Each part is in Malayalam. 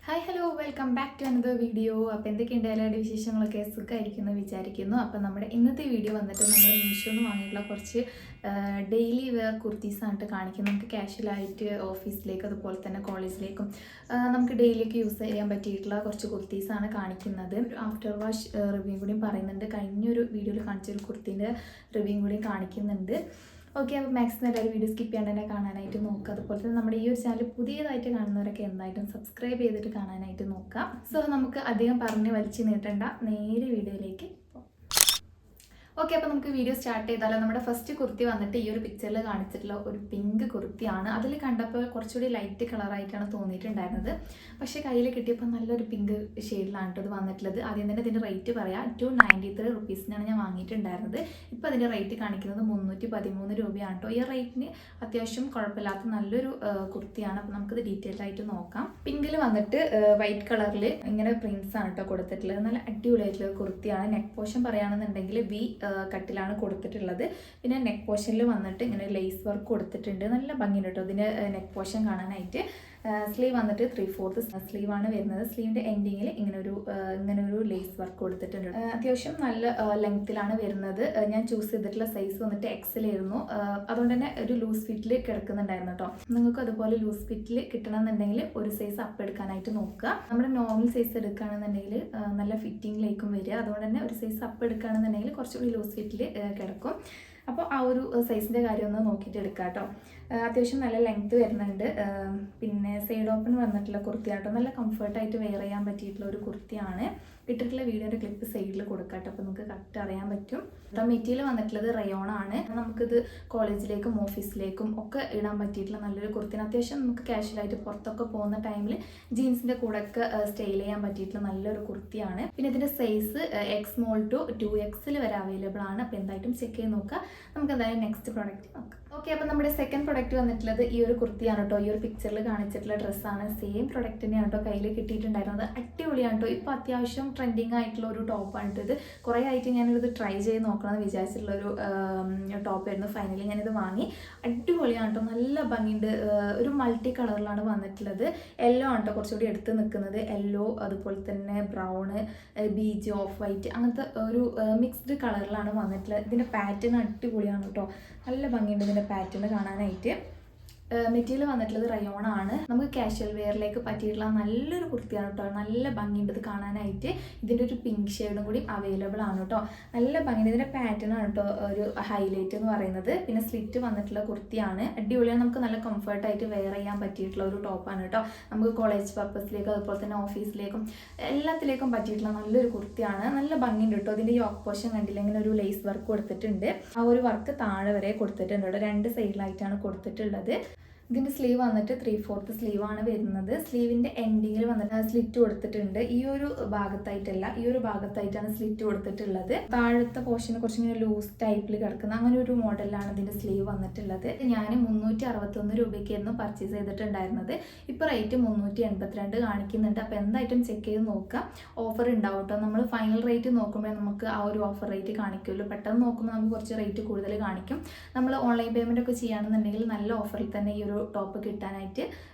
Hi hello welcome back to another video. അപ്പോൾ എന്തൊക്കെയുണ്ട് എല്ലാവരുടെ വിശേഷങ്ങളൊക്കെ സുഖമായിരിക്കുന്നു വിചാരിക്കുന്നു. അപ്പോൾ നമ്മുടെ ഇന്നത്തെ വീഡിയോ വന്നിട്ട് നമ്മൾ മീഷോന്ന് വാങ്ങിയിട്ടുള്ള കുറച്ച് ഡെയിലി വെയർ കുർത്തീസായിട്ട് കാണിക്കുന്നത്. നമുക്ക് കാഷ്വലായിട്ട് ഓഫീസിലേക്ക് അതുപോലെ തന്നെ കോളേജിലേക്കും നമുക്ക് ഡെയിലിയൊക്കെ യൂസ് ചെയ്യാൻ പറ്റിയിട്ടുള്ള കുറച്ച് കുർത്തീസാണ് കാണിക്കുന്നത്. ആഫ്റ്റർ വാഷ് റിവ്യൂ കൂടിയും പറയുന്നുണ്ട്. കഴിഞ്ഞൊരു വീഡിയോയിൽ കാണിച്ചൊരു കുർത്തീൻ്റെ റിവ്യൂ കൂടിയും കാണിക്കുന്നുണ്ട്. ഓക്കെ, അപ്പോൾ മാക്സിമം എല്ലാവരും വീഡിയോ സ്കിപ്പ് ചെയ്യാണ്ട് തന്നെ കാണാനായിട്ട് നോക്കുക. അതുപോലെ തന്നെ നമ്മുടെ ഈ ഒരു ചാനൽ പുതിയതായിട്ട് കാണുന്നവരൊക്കെ എന്തായിട്ടും സബ്സ്ക്രൈബ് ചെയ്തിട്ട് കാണാനായിട്ട് നോക്കാം. സോ നമുക്ക് അധികം പറഞ്ഞ് വലിച്ചു നീട്ടേണ്ട, നേരെ വീഡിയോയിലേക്ക്. ഓക്കെ, അപ്പോൾ നമുക്ക് വീഡിയോ സ്റ്റാർട്ട് ചെയ്താലോ. നമ്മുടെ ഫസ്റ്റ് കുർത്തി വന്നിട്ട് ഈ ഒരു പിക്ചറിൽ കാണിച്ചിട്ടുള്ള ഒരു പിങ്ക് കുർത്തിയാണ്. അതിൽ കണ്ടപ്പോൾ കുറച്ചുകൂടി ലൈറ്റ് കളറായിട്ടാണ് തോന്നിയിട്ടുണ്ടായിരുന്നത്. പക്ഷേ കയ്യിൽ കിട്ടിയപ്പോൾ നല്ലൊരു പിങ്ക് ഷെയ്ഡിലാണ് ഇത് വന്നിട്ടുള്ളത്. ആദ്യം തന്നെ ഇതിൻ്റെ റേറ്റ് പറയാം. 293 റുപ്പീസിനാണ് ഞാൻ വാങ്ങിയിട്ടുണ്ടായിരുന്നത്. ഇപ്പോൾ അതിൻ്റെ റേറ്റ് കാണിക്കുന്നത് 313 രൂപയാണ് കേട്ടോ. ഈ റേറ്റിന് അത്യാവശ്യം കുഴപ്പമില്ലാത്ത നല്ലൊരു കുർത്തിയാണ്. അപ്പോൾ നമുക്കിത് ഡീറ്റെയിൽ ആയിട്ട് നോക്കാം. പിങ്കിൽ വന്നിട്ട് വൈറ്റ് കളറിൽ ഇങ്ങനെ പ്രിൻസ് ആണ് കേട്ടോ കൊടുത്തിട്ടുള്ളത്. നല്ല അടിപൊളിയായിട്ടുള്ള കുർത്തിയാണ്. നെക്ക് പോർഷൻ പറയുകയാണെന്നുണ്ടെങ്കിൽ വി കട്ടിലാണ് കൊടുത്തിട്ടുള്ളത്. പിന്നെ നെക്ക് പോർഷനിൽ വന്നിട്ട് ഇങ്ങനെ ലേസ് വർക്ക് കൊടുത്തിട്ടുണ്ട്. നല്ല ഭംഗിയുണ്ട് കേട്ടോ ഇതിൻ്റെ നെക്ക് പോർഷൻ കാണാനായിട്ട്. സ്ലീവ് വന്നിട്ട് 3/4 സ്ലീവാണ് വരുന്നത്. സ്ലീവിൻ്റെ എൻഡിങ്ങിൽ ഇങ്ങനൊരു ലേസ് വർക്ക് കൊടുത്തിട്ടുണ്ട്. അത്യാവശ്യം നല്ല ലെങ്ത്തിലാണ് വരുന്നത്. ഞാൻ ചൂസ് ചെയ്തിട്ടുള്ള സൈസ് വന്നിട്ട് എക്സൽ ആയിരുന്നു. അതുകൊണ്ട് തന്നെ ഒരു ലൂസ് ഫിറ്റിൽ കിടക്കുന്നുണ്ടായിരുന്നു കേട്ടോ. നിങ്ങൾക്ക് അതുപോലെ ലൂസ് ഫിറ്റിൽ കിട്ടണമെന്നുണ്ടെങ്കിൽ ഒരു സൈസ് അപ്പ് എടുക്കാനായിട്ട് നോക്കുക. നമ്മുടെ നോർമൽ സൈസ് എടുക്കുകയാണെന്നുണ്ടെങ്കിൽ നല്ല ഫിറ്റിങ്ങിലേക്കും വരിക. അതുകൊണ്ട് തന്നെ ഒരു സൈസ് അപ്പ് എടുക്കുകയാണെന്നുണ്ടെങ്കിൽ കുറച്ചുകൂടി ലൂസ് ഫിറ്റിൽ കിടക്കും. അപ്പോൾ ആ ഒരു സൈസിൻ്റെ കാര്യം ഒന്ന് നോക്കിയിട്ട് എടുക്കുക കേട്ടോ. അത്യാവശ്യം നല്ല ലെങ്ത്ത് വരുന്നുണ്ട്. പിന്നെ സൈഡ് ഓപ്പൺ വന്നിട്ടുള്ള കുർത്തിയാട്ടോ. നല്ല കംഫർട്ടായിട്ട് വെയർ ചെയ്യാൻ പറ്റിയിട്ടുള്ള ഒരു കുർത്തിയാണ്. ഇട്ടിട്ടുള്ള വീഡിയോയുടെ ക്ലിപ്പ് സൈഡിൽ കൊടുക്കാം കേട്ടോ. അപ്പോൾ നമുക്ക് കറക്റ്റ് അറിയാൻ പറ്റും. മെറ്റീരിയൽ വന്നിട്ടുള്ളത് റയോൺ ആണ്. നമുക്കിത് കോളേജിലേക്കും ഓഫീസിലേക്കും ഒക്കെ ഇടാൻ പറ്റിയിട്ടുള്ള നല്ലൊരു കുർത്തിയാണ്. അത്യാവശ്യം നമുക്ക് കാഷ്വലായിട്ട് പുറത്തൊക്കെ പോകുന്ന ടൈമിൽ ജീൻസിൻ്റെ കൂടെ ഒക്കെ സ്റ്റൈൽ ചെയ്യാൻ പറ്റിയിട്ടുള്ള നല്ലൊരു കുർത്തിയാണ്. പിന്നെ ഇതിൻ്റെ സൈസ് XS to 2XL വരെ അവൈലബിൾ ആണ്. അപ്പോൾ എന്തായിട്ടും ചെക്ക് ചെയ്ത് നോക്കുക. നമുക്ക് എന്തായാലും നെക്സ്റ്റ് പ്രോഡക്റ്റ് നോക്കാം. ഓക്കെ, അപ്പോൾ നമ്മുടെ സെക്കൻഡ് പ്രൊഡക്റ്റ് വന്നിട്ടുള്ളത് ഈ ഒരു കുർത്തിയാണ് കേട്ടോ. ഈ ഒരു പിക്ചറിൽ കാണിച്ചിട്ടുള്ള ഡ്രസ്സാണ്. സെയിം പ്രൊഡക്റ്റ് തന്നെയാണ് കേട്ടോ കയ്യിൽ കിട്ടിയിട്ടുണ്ടായിരുന്നത്. അടിപൊളിയാണ് കേട്ടോ. ഇപ്പോൾ അത്യാവശ്യം ട്രെൻഡിങ് ആയിട്ടുള്ള ഒരു ടോപ്പാണ് കേട്ടോ ഇത്. കുറേ ആയിട്ട് ഞാനിത് ട്രൈ ചെയ്ത് നോക്കണമെന്ന് വിചാരിച്ചിട്ടുള്ളൊരു ടോപ്പായിരുന്നു. ഫൈനലി ഞാനിത് വാങ്ങി. അടിപൊളിയാണ് കേട്ടോ. നല്ല ഭംഗിയുണ്ട്. ഒരു മൾട്ടി കളറിലാണ് വന്നിട്ടുള്ളത്. യെല്ലോ ആണ് കേട്ടോ കുറച്ചുകൂടി എടുത്ത് നിൽക്കുന്നത്. യെല്ലോ, അതുപോലെ തന്നെ ബ്രൗണ്, ബീജ്, ഓഫ് വൈറ്റ്, അങ്ങനത്തെ ഒരു മിക്സ്ഡ് കളറിലാണ് വന്നിട്ടുള്ളത്. ഇതിൻ്റെ പാറ്റേൺ അടിപൊളിയാണ് കേട്ടോ. നല്ല ഭംഗിയുണ്ട് ഇതിൻ്റെ പാറ്റേൺ കാണാനായിട്ട്. മെറ്റീരിയൽ വന്നിട്ടുള്ളത് റയോൺ ആണ്. നമുക്ക് കാഷ്വൽ വെയറിലേക്ക് പറ്റിയിട്ടുള്ള നല്ലൊരു കുർത്തിയാണ് കേട്ടോ. നല്ല ഭംഗിയുണ്ട് ഇത് കാണാനായിട്ട്. ഇതിൻ്റെ ഒരു പിങ്ക് ഷെയ്ഡും കൂടി അവൈലബിൾ ആണ് കേട്ടോ. നല്ല ഭംഗിയുണ്ട്. ഇതിൻ്റെ പാറ്റേൺ ആണ് കേട്ടോ ഒരു ഹൈലൈറ്റ് എന്ന് പറയുന്നത്. പിന്നെ സ്ലിറ്റ് വന്നിട്ടുള്ള കുർത്തിയാണ്. അടിപൊളിയാണ്. നമുക്ക് നല്ല കംഫർട്ടായിട്ട് വെയർ ചെയ്യാൻ പറ്റിയിട്ടുള്ള ഒരു ടോപ്പാണ് കേട്ടോ. നമുക്ക് കോളേജ് പർപ്പസിലേക്കും അതുപോലെ തന്നെ ഓഫീസിലേക്കും എല്ലാത്തിലേക്കും പറ്റിയിട്ടുള്ള നല്ലൊരു കുർത്തിയാണ്. നല്ല ഭംഗിയുണ്ട് കേട്ടോ. ഇതിൻ്റെ യോക്ക് പോർഷൻ കണ്ടില്ല, ഇങ്ങനെ ഒരു ലേസ് വർക്ക് കൊടുത്തിട്ടുണ്ട്. ആ ഒരു വർക്ക് താഴെ വരെ കൊടുത്തിട്ടുണ്ട് കേട്ടോ. രണ്ട് സൈഡിലായിട്ടാണ് കൊടുത്തിട്ടുള്ളത്. ഇതിൻ്റെ സ്ലീവ് വന്നിട്ട് 3/4 സ്ലീവാണ് വരുന്നത്. സ്ലീവിൻ്റെ എൻഡിങ്ങിൽ വന്നിട്ട് സ്ലിറ്റ് കൊടുത്തിട്ടുണ്ട്. ഈ ഒരു ഭാഗത്തായിട്ടല്ല, ഈ ഒരു ഭാഗത്തായിട്ടാണ് സ്ലിറ്റ് കൊടുത്തിട്ടുള്ളത്. താഴത്തെ പോർഷന് കുറച്ചിങ്ങനെ ലൂസ് ടൈപ്പിൽ കിടക്കുന്ന അങ്ങനെ ഒരു മോഡലാണ് ഇതിൻ്റെ സ്ലീവ് വന്നിട്ടുള്ളത്. ഞാൻ 361 രൂപയ്ക്കായിരുന്നു പർച്ചേസ് ചെയ്തിട്ടുണ്ടായിരുന്നത്. ഇപ്പോൾ റേറ്റ് 382 കാണിക്കുന്നുണ്ട്. അപ്പോൾ എന്തായിട്ടും ചെക്ക് ചെയ്ത് നോക്കുക. ഓഫർ ഉണ്ടാവും കേട്ടോ. നമ്മൾ ഫൈനൽ റേറ്റ് നോക്കുമ്പോൾ നമുക്ക് ആ ഒരു ഓഫർ റേറ്റ് കാണിക്കുമല്ലോ. പെട്ടെന്ന് നോക്കുമ്പോൾ നമുക്ക് കുറച്ച് റേറ്റ് കൂടുതൽ കാണിക്കും. നമ്മൾ ഓൺലൈൻ പേയ്മെൻ്റ് ഒക്കെ ചെയ്യുകയാണെന്നുണ്ടെങ്കിൽ നല്ല ഓഫറിൽ തന്നെ ഈ ഒരു ടോപ്പ് കിട്ടാനായിട്ട്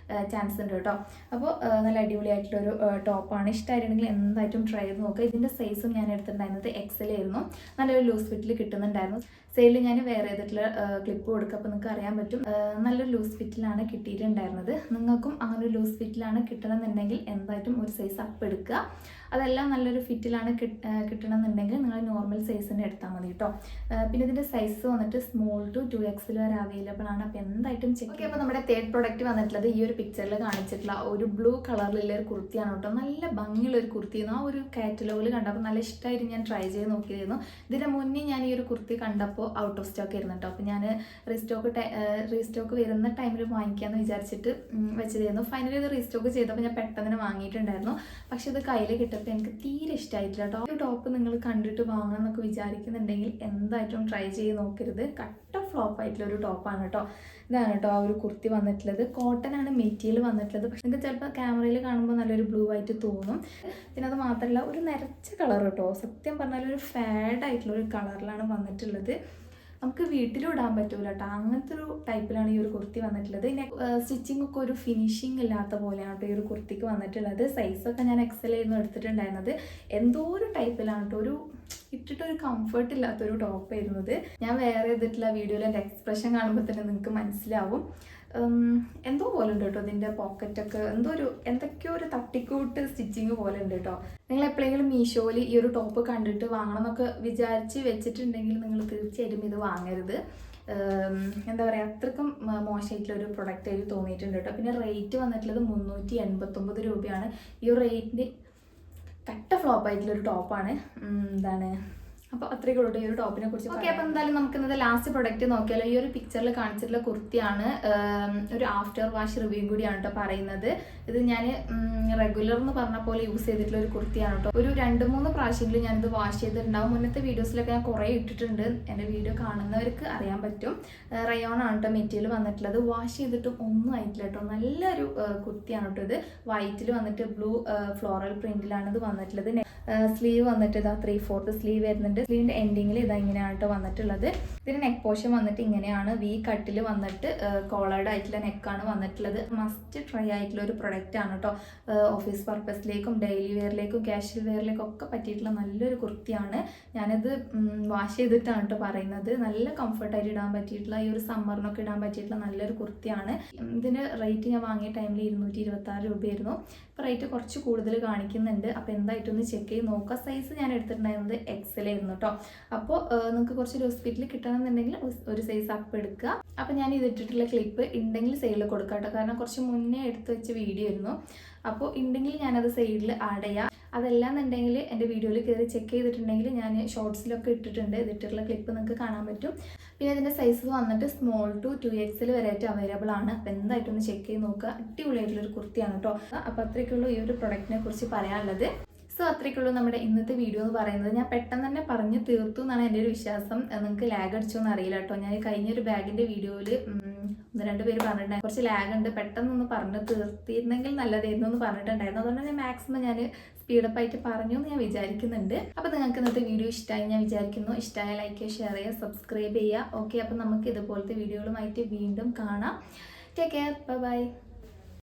ചാൻസ് ഉണ്ട് കേട്ടോ. അപ്പോൾ നല്ല അടിപൊളിയായിട്ടുള്ളൊരു ടോപ്പാണ്. ഇഷ്ടമായിട്ടുണ്ടെങ്കിൽ എന്തായിട്ടും ട്രൈ ചെയ്ത് നോക്കുക. ഇതിൻ്റെ സൈസും ഞാൻ എടുത്തിട്ടുണ്ടായിരുന്നത് XL ആയിരുന്നു. നല്ലൊരു ലൂസ് ഫിറ്റിൽ കിട്ടുന്നുണ്ടായിരുന്നു. സൈഡിൽ ഞാൻ വെയർ ചെയ്തിട്ടുള്ള ക്ലിപ്പ് കൊടുക്കുക. അപ്പോൾ നിങ്ങൾക്ക് അറിയാൻ പറ്റും നല്ലൊരു ലൂസ് ഫിറ്റിലാണ് കിട്ടിയിട്ടുണ്ടായിരുന്നത്. നിങ്ങൾക്കും അങ്ങനെ ഒരു ലൂസ് ഫിറ്റിലാണ് കിട്ടണമെന്നുണ്ടെങ്കിൽ എന്തായിട്ടും ഒരു സൈസ് അപ്പ് എടുക്കുക. അതെല്ലാം നല്ലൊരു ഫിറ്റിലാണ് കിട്ടണമെന്നുണ്ടെങ്കിൽ നിങ്ങൾ നോർമൽ സൈസ് തന്നെ എടുത്താൽ മതി കേട്ടോ. പിന്നെ ഇതിൻ്റെ സൈസ് വന്നിട്ട് സ്മോൾ ടു 2XL വരെ അവൈലബിൾ ആണ്. അപ്പോൾ എന്തായിട്ടും ചെക്ക്. ഓക്കെ, അപ്പോൾ നമ്മുടെ തേർഡ് പ്രോഡക്റ്റ് വന്നിട്ടുള്ളത് ഈ ഒരു പിക്ചറിൽ കാണിച്ചിട്ടുള്ള ഒരു ബ്ലൂ കളറിലുള്ള ഒരു കുർത്തിയാണ് കേട്ടോ. നല്ല ഭംഗിയുള്ള ഒരു കുർത്തിയായിരുന്നു. ആ ഒരു കാറ്റലോഗിൽ കണ്ടപ്പോൾ നല്ല ഇഷ്ടമായിട്ട് ഞാൻ ട്രൈ ചെയ്ത് നോക്കിയിരുന്നു. ഇതിന് മുന്നേ ഞാൻ ഈ ഒരു കുർത്തി കണ്ടപ്പോൾ ഔട്ട് ഓഫ് സ്റ്റോക്ക് ആയിരുന്നു കേട്ടോ. അപ്പോൾ ഞാൻ റീസ്റ്റോക്ക് വരുന്ന ടൈമിൽ വാങ്ങിക്കാമെന്ന് വിചാരിച്ചിട്ട് വെച്ചതായിരുന്നു. ഫൈനലി ഇത് റീസ്റ്റോക്ക് ചെയ്തപ്പോൾ ഞാൻ പെട്ടെന്ന് വാങ്ങിയിട്ടുണ്ടായിരുന്നു. പക്ഷെ ഇത് കയ്യിൽ കിട്ടുമ്പോൾ എനിക്ക് തീരെ ഇഷ്ടമായിട്ടില്ല കേട്ടോ. ഈ ടോപ്പ് നിങ്ങൾ കണ്ടിട്ട് വാങ്ങണം എന്നൊക്കെ വിചാരിക്കുന്നുണ്ടെങ്കിൽ എന്തായിട്ടും ട്രൈ ചെയ്ത് നോക്കരുത്. കട്ട ഫ്ലോപ്പ് ആയിട്ടുള്ള ഒരു ടോപ്പാണ് കേട്ടോ. ഇതാണ് കേട്ടോ ആ ഒരു കുർത്തി വന്നിട്ടുള്ളത്. കോട്ടൺ ആണ് മെറ്റീരിയൽ വന്നിട്ടുള്ളത്. പക്ഷെ നിങ്ങൾക്ക് ചിലപ്പോൾ ക്യാമറയിൽ കാണുമ്പോൾ നല്ലൊരു ബ്ലൂ ആയിട്ട് തോന്നും. പിന്നെ അത് മാത്രമല്ല ഒരു നിറച്ച കളർ കേട്ടോ. സത്യം പറഞ്ഞാൽ ഒരു ഫാഡ് ആയിട്ടുള്ള ഒരു കളറിലാണ് വന്നിട്ടുള്ളത്. നമുക്ക് വീട്ടിലും ഇടാൻ പറ്റൂല കേട്ടോ. അങ്ങനത്തെ ഒരു ടൈപ്പിലാണ് ഈ ഒരു കുർത്തി വന്നിട്ടുള്ളത്. സ്റ്റിച്ചിങ് ഒക്കെ ഒരു ഫിനിഷിങ് ഇല്ലാത്ത പോലെയാണ് കേട്ടോ ഈ ഒരു കുർത്തിക്ക് വന്നിട്ടുള്ളത്. സൈസൊക്കെ ഞാൻ എക്സൽ ആയിരുന്നു എടുത്തിട്ടുണ്ടായിരുന്നത്. എന്തോ ഒരു ടൈപ്പിലാണ് കേട്ടോ, ഒരു ഇട്ടിട്ടൊരു കംഫർട്ട് ഇല്ലാത്തൊരു ടോപ്പ് ആയിരുന്നത്. ഞാൻ വേറെ ചെയ്തിട്ടുള്ള വീഡിയോയിൽ എൻ്റെ എക്സ്പ്രഷൻ കാണുമ്പോൾ തന്നെ നിങ്ങൾക്ക് മനസ്സിലാവും. എന്തോ പോലെ ഉണ്ട് കേട്ടോ ഇതിൻ്റെ പോക്കറ്റൊക്കെ, എന്തൊക്കെയോ ഒരു തട്ടിക്കൂട്ട് സ്റ്റിച്ചിങ് പോലെ ഉണ്ട് കേട്ടോ. നിങ്ങൾ എപ്പോഴെങ്കിലും മീഷോയിൽ ഈ ഒരു ടോപ്പ് കണ്ടിട്ട് വാങ്ങണം എന്നൊക്കെ വിചാരിച്ച് വെച്ചിട്ടുണ്ടെങ്കിൽ നിങ്ങൾ തീർച്ചയായിട്ടും ഇത് വാങ്ങരുത്. എന്താ പറയുക, അത്രക്കും മോശമായിട്ടുള്ളൊരു പ്രൊഡക്റ്റ് ആയിട്ട് തോന്നിയിട്ടുണ്ട് കേട്ടോ. പിന്നെ റേറ്റ് വന്നിട്ടുള്ളത് 389 രൂപയാണ്. ഈ ഒരു റേറ്റിന് കട്ട ഫ്ലോപ്പ് ആയിട്ടുള്ളൊരു ടോപ്പാണ്. അപ്പോൾ അത്രയൊക്കെ ഉള്ളൂ ഈ ഒരു ടോപ്പിനെ കുറിച്ച്. ഓക്കെ, അപ്പോൾ എന്തായാലും നമുക്ക് ഇന്നത്തെ ലാസ്റ്റ് പ്രൊഡക്റ്റ് നോക്കിയാലോ. ഈ ഒരു പിക്ചറിൽ കാണിച്ചിട്ടുള്ള കുർത്തിയാണ്. ഒരു ആഫ്റ്റർ വാഷ് റിവ്യൂ കൂടിയാണ് കേട്ടോ പറയുന്നത്. ഇത് ഞാൻ റെഗുലർ എന്ന് പറഞ്ഞ പോലെ യൂസ് ചെയ്തിട്ടുള്ള ഒരു കുർത്തിയാണ് കേട്ടോ. ഒരു 2-3 പ്രാവശ്യമെങ്കിലും ഞാനിത് വാഷ് ചെയ്തിട്ടുണ്ടാവും. മുന്നത്തെ വീഡിയോസിലൊക്കെ ഞാൻ കുറേ ഇട്ടിട്ടുണ്ട്. എൻ്റെ വീഡിയോ കാണുന്നവർക്ക് അറിയാൻ പറ്റും. റയോൺ ആണ് കേട്ടോ മെറ്റീരിയൽ വന്നിട്ടുള്ളത്. വാഷ് ചെയ്തിട്ടും ഒന്നും ആയിട്ടില്ല കേട്ടോ. നല്ലൊരു കുർത്തിയാണ് കേട്ടോ ഇത്. വൈറ്റിൽ വന്നിട്ട് ബ്ലൂ ഫ്ലോറൽ പ്രിന്റിലാണ് ഇത് വന്നിട്ടുള്ളത്. സ്ലീവ് വന്നിട്ട് ഇതാ 3/4 സ്ലീവ് വരുന്നുണ്ട്. സ്ലീവിൻ്റെ എൻഡിങ്ങിൽ ഇതാ ഇങ്ങനെയാണ് കേട്ടോ വന്നിട്ടുള്ളത്. ഇതിന് നെക്ക് പോർഷൻ വന്നിട്ട് ഇങ്ങനെയാണ്. വി കട്ടിൽ വന്നിട്ട് കോളേർഡ് ആയിട്ടുള്ള നെക്കാണ് വന്നിട്ടുള്ളത്. മസ്റ്റ് ട്രൈ ആയിട്ടുള്ള ഒരു പ്രൊഡക്റ്റ് ആണ് കേട്ടോ. ഓഫീസ് പർപ്പസിലേക്കും ഡെയിലി വെയറിലേക്കും കാഷ്വൽ വെയറിലേക്കും ഒക്കെ പറ്റിയിട്ടുള്ള നല്ലൊരു കുർത്തിയാണ്. ഞാനിത് വാഷ് ചെയ്തിട്ടാണ് കേട്ടോ പറയുന്നത്. നല്ല കംഫർട്ടായിട്ട് ഇടാൻ പറ്റിയിട്ടുള്ള, ഈ ഒരു സമ്മറിനൊക്കെ ഇടാൻ പറ്റിയിട്ടുള്ള നല്ലൊരു കുർത്തിയാണ്. ഇതിൻ്റെ റേറ്റ് ഞാൻ വാങ്ങിയ ടൈമിൽ 226 രൂപയായിരുന്നു. ഇപ്പോൾ റേറ്റ് കുറച്ച് കൂടുതൽ കാണിക്കുന്നുണ്ട്. അപ്പോൾ എന്തായിട്ടൊന്ന് ചെക്ക് ചെയ്ത് നോക്കുക. സൈസ് ഞാൻ എടുത്തിട്ടുണ്ടായിരുന്നത് എക്സൽ ആയിരുന്നു കേട്ടോ. അപ്പോൾ നിങ്ങൾക്ക് കുറച്ച് ലൂസ് ഫിറ്റിൽ കിട്ടണമെന്നുണ്ടെങ്കിൽ ഒരു സൈസ് അപ്പ് എടുക്കുക. അപ്പോൾ ഞാൻ ഇതിട്ടിട്ടുള്ള ക്ലിപ്പ് ഉണ്ടെങ്കിൽ സൈഡിൽ കൊടുക്കാം കേട്ടോ. കാരണം കുറച്ച് മുന്നേ എടുത്ത് വെച്ച വീഡിയോ ആയിരുന്നു. അപ്പോൾ ഉണ്ടെങ്കിൽ ഞാനത് സൈഡിൽ ആഡ് ചെയ്യാം. അതല്ലാന്നുണ്ടെങ്കിൽ എൻ്റെ വീഡിയോയിൽ കയറി ചെക്ക് ചെയ്തിട്ടുണ്ടെങ്കിൽ ഞാൻ ഷോർട്സിലൊക്കെ ഇട്ടിട്ടുണ്ട്. ഇതിട്ടുള്ള ക്ലിപ്പ് നിങ്ങൾക്ക് കാണാൻ പറ്റും. പിന്നെ ഇതിൻ്റെ സൈസ് വന്നിട്ട് സ്മോൾ ടു 2XL വരെയായിട്ട് അവൈലബിൾ ആണ്. അപ്പോൾ എന്തായിട്ടൊന്ന് ചെക്ക് ചെയ്ത് നോക്കുക. അടിപൊളിയായിട്ടുള്ളൊരു കുർത്തിയാണ് കേട്ടോ. അപ്പോൾ അത്രയ്ക്കുള്ളൂ ഈ ഒരു പ്രൊഡക്റ്റിനെ കുറിച്ച് പറയാനുള്ളത്. സോ അത്രയ്ക്കുള്ളൂ നമ്മുടെ ഇന്നത്തെ വീഡിയോ എന്ന് പറയുന്നത്. ഞാൻ പെട്ടെന്ന് തന്നെ പറഞ്ഞു തീർത്തു എന്നാണ് എൻ്റെ ഒരു വിശ്വാസം. നിങ്ങൾക്ക് ലാഗ് അടിച്ചോന്ന് അറിയില്ല കേട്ടോ. ഞാൻ കഴിഞ്ഞൊരു ബാഗിൻ്റെ വീഡിയോയിൽ 1-2 പേര് പറഞ്ഞിട്ടുണ്ടായിരുന്നു കുറച്ച് ലാഗ് ഉണ്ട്, പെട്ടെന്നൊന്ന് പറഞ്ഞ് തീർത്തിരുന്നെങ്കിൽ നല്ലതായിരുന്നു എന്ന് പറഞ്ഞിട്ടുണ്ടായിരുന്നു. അതുകൊണ്ട് തന്നെ മാക്സിമം ഞാൻ സ്പീഡപ്പ് ആയിട്ട് പറഞ്ഞു എന്ന് ഞാൻ വിചാരിക്കുന്നുണ്ട്. അപ്പോൾ നിങ്ങൾക്ക് ഇന്നത്തെ വീഡിയോ ഇഷ്ടമായി ഞാൻ വിചാരിക്കുന്നു. ഇഷ്ടമായ ലൈക്ക് ചെയ്യുക, ഷെയർ ചെയ്യുക, സബ്സ്ക്രൈബ് ചെയ്യുക. ഓക്കെ, അപ്പോൾ നമുക്ക് ഇതുപോലത്തെ വീഡിയോകളുമായിട്ട് വീണ്ടും കാണാം. Take care, by.